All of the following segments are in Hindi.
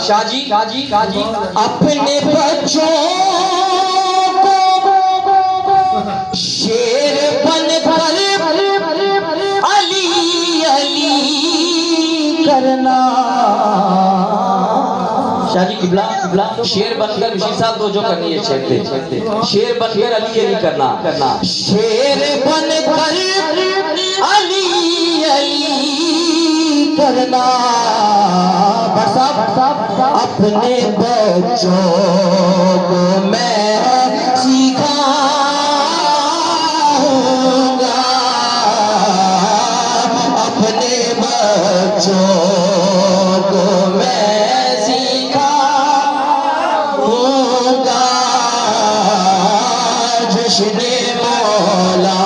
शाजी अपने बच्चों को शेर बनकर अली अली करना। शाजी किबला शेर बनकर ऋषि साहब दो जो करनी है शेर बनकर अली अली करना। शेर बनकर अली अली करना। अपने बच्चों को मैं सिखाऊंगा। अपने बच्चों को मैं सिखाऊंगा। जश्न मौला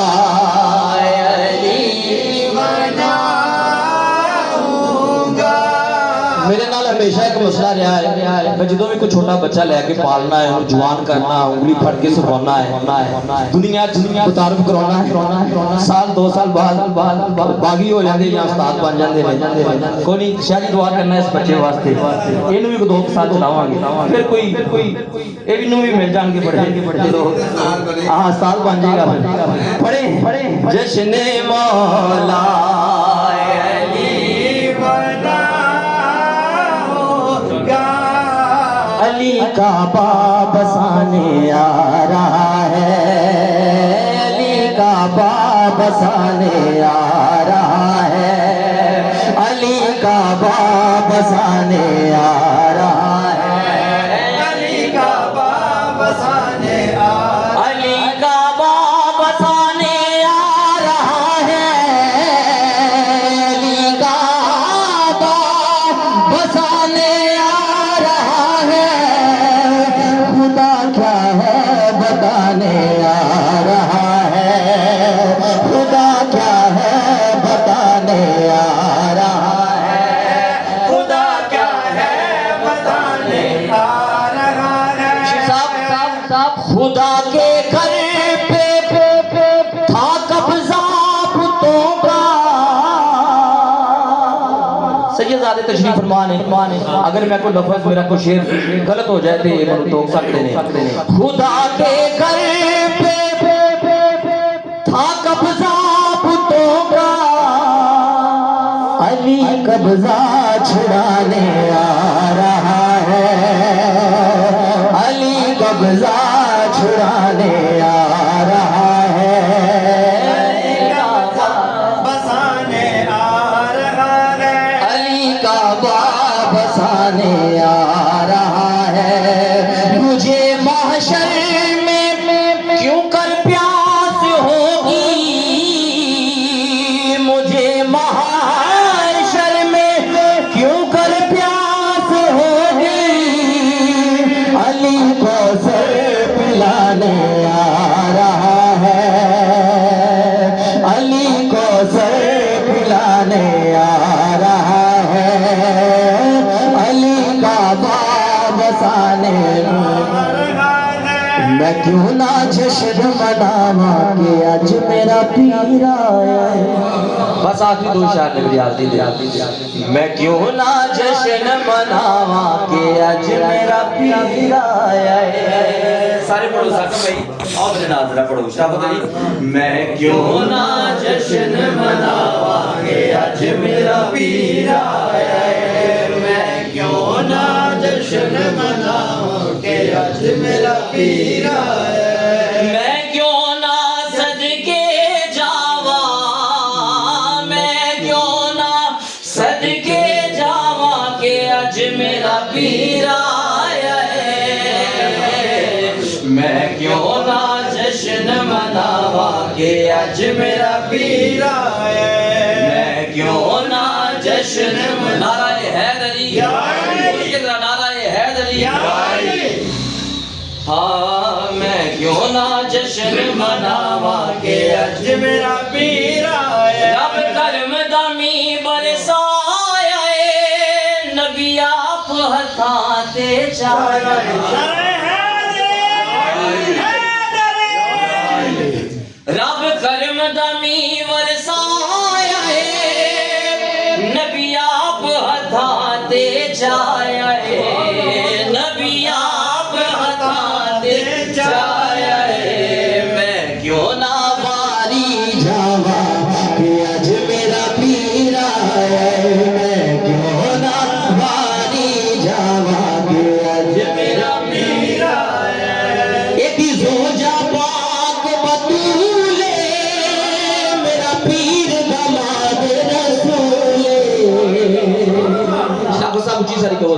मेरे नाल हमेशा एक मसला रहा है। मैं जो भी कोई छोटा बच्चा लेके पालना है, जवान करना, उंगली फड़ के सुखाना है, दुनिया मुतारफ कराना है। साल 2 साल बाद बागी हो जाते या उस्ताद बन जाते हैं। कोई नहीं, शायद दुआ करना है इस बच्चे वास्ते। इन्हू भी 2 साल चलावांगे, फिर कोई ये भी नूं भी मिल जाएंगे बड़े हाँ साल बन जाएगा। पढ़े जश्न मौला अली का बाब बसाने आ रहा है। अली का बाब बसाने आ रहा है। अली का बाब बसाने आ रहा है। अली का बाब बसाने अली का बाब बसाने आ रहा है। अली का बाब बसाने आ रहा है। खुदा क्या है बताने आ रहा है। खुदा क्या है बताने आ रहा है। खुदा क्या है बताने आ रहा है। खुदा के घर पे था कब्जा पुतों का। सैयदजादे तशरीफ फरमान है। अगर मैं कोई लफ्ज़ मेरा कोई शेर गलत हो जाए तो ये टोक सकते हैं। खुदा के घर पे था कब्जा पुतों का। अली कब्जा छुड़ाने आ रहा है। अली कब्जा छुड़ाने आ रहा है। अली का बसाने आ रहा है। अली का बाब बसाने आ रहा है। मुझे महशर में क्यों कर प्यास होगी। मुझे महशर में क्यों कर प्यास होगी। अली को सर पिलाने आ रहा है। अली को सर पिलाने आ रहा है। अली का बाब बसाने मैं क्यों ना जश्न मनावा कि आज मेरा पीर आया है। बस आखिरी 2 शायर ने याद दी। मैं क्यों ना जश्न मनावा कि आज मेरा पीर आया है। सारे पढ़ो साथ भाई आओ मेरे नाल जरा पढ़ो शाबाश अली। मैं क्यों ना जश्न मनावा कि आज मेरा पीर आया है। मैं क्यों ना जश्न मनावा कि आज मेरा पीर आया है। मैं क्यों ना सदके जावा। मैं क्यों ना सदके जावा कि आज मेरा पीर आया है। मैं क्यों ना जश्न मनावा कि आज मेरा पीर आया है। मैं क्यों ना जश्न नाराए हैदरी नाराए हैदरी। हाँ मैं क्यों ना जश्न मनावा कि आज मेरा पीर आया। रब करम दामी बरसाया नबी आप हथा ते चाया। रब करम दामी वरसाया है नबी आप हथा ते जाए नबी आप बता दे जाए मैं क्यों ना वारी जावा कि आज मेरा पीर आया मैं क्यों ना वारी जावा कि आज मेरा पीर आया एक जोजा पाक बतूले मेरा पीर दमाद रसूले शाखो साहब ऊंची सारी कहो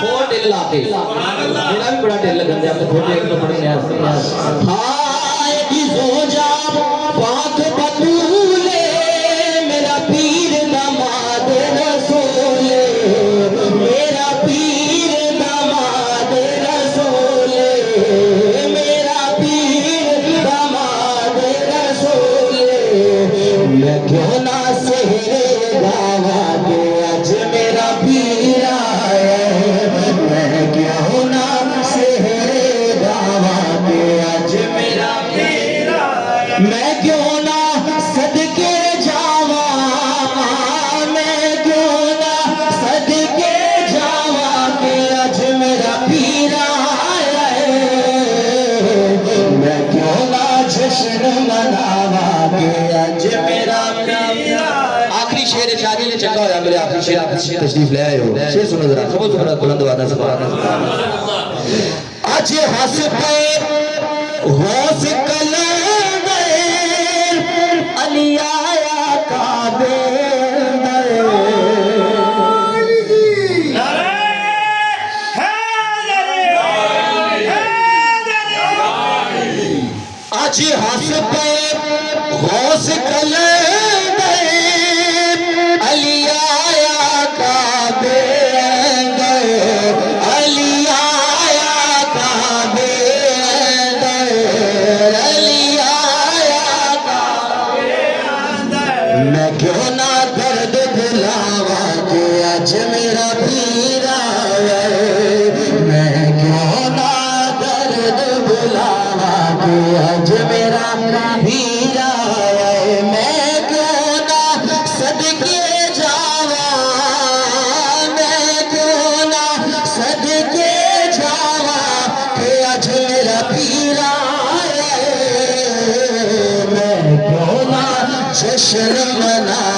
फोर टेल लाते मेरा भी बड़ा टेल लगन दिया फोटो एक तो बड़े नया हाय की जोजा पाक बतूले मेरा पीर दमाद रसूले मेरा पीर दमाद रसूले मेरा पीर दमाद रसूले मैं क्यों ना सहरे गावा के आज मेरा पीर आया मैं क्यों ना सहरे गावा के आज मेरा पीर आया मैं क्यों ना सदके जावा मैं क्यों ना सदके जावा के आज मेरा पीर आया मैं क्यों ना जश्न मनावा के आज मेरा पीर आखिरी शेर शादी ने चंगा होया मेरे आखिरी शेर आप तशरीफ ले आए हो शेर सुनो जरा खबर सुनो बुलंद आवाज से आज हंस पे होश कलंदर अली आया काबे आज हंस पे होश कलंदर अली आया काबे अंदर अली आया काबे अंदर अली आया काबे अंदर मैं क्यों ना दर्द भुलावा के आज मेरा पीर आया मैं क्यों ना दर्द भुलावा के आज मेरा पीर आया मैं क्यों ना सदके जावा मैं क्यों ना सदके जावा कि आज मेरा पीर आया मैं क्यों ना जश्न मना